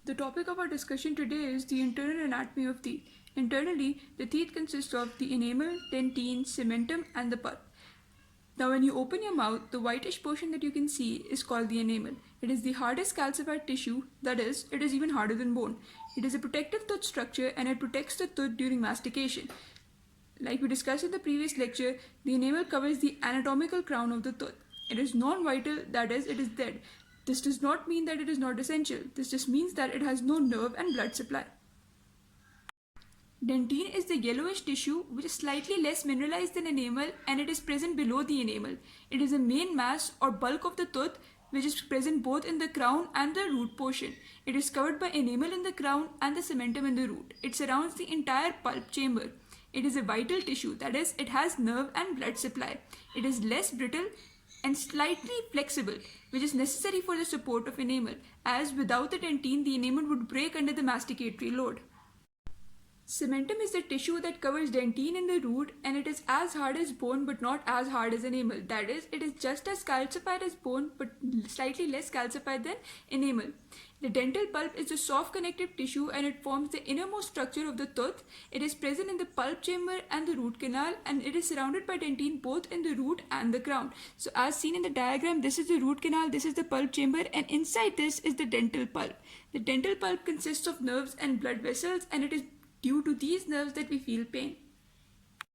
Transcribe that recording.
The topic of our discussion today is the internal anatomy of teeth. Internally, the teeth consist of the enamel, dentine, cementum, and the pulp. Now, when you open your mouth, the whitish portion that you can see is called the enamel. It is the hardest calcified tissue, that is, it is even harder than bone. It is a protective tooth structure and it protects the tooth during mastication. Like we discussed in the previous lecture, the enamel covers the anatomical crown of the tooth. It is non-vital, that is, it is dead. This does not mean that it is not essential. This just means that it has no nerve and blood supply. Dentine is the yellowish tissue which is slightly less mineralized than enamel and it is present below the enamel. It is a main mass or bulk of the tooth which is present both in the crown and the root portion. It is covered by enamel in the crown and the cementum in the root. It surrounds the entire pulp chamber. It is a vital tissue, that is, it has nerve and blood supply. It is less brittle and slightly flexible, which is necessary for the support of enamel, as without the dentine, the enamel would break under the masticatory load. Cementum is the tissue that covers dentine in the root and it is as hard as bone but not as hard as enamel. That is, it is just as calcified as bone but slightly less calcified than enamel. The dental pulp is a soft connective tissue and it forms the innermost structure of the tooth. It is present in the pulp chamber and the root canal and it is surrounded by dentine both in the root and the crown. So as seen in the diagram, this is the root canal, this is the pulp chamber, and inside this is the dental pulp. The dental pulp consists of nerves and blood vessels and it is due to these nerves that we feel pain.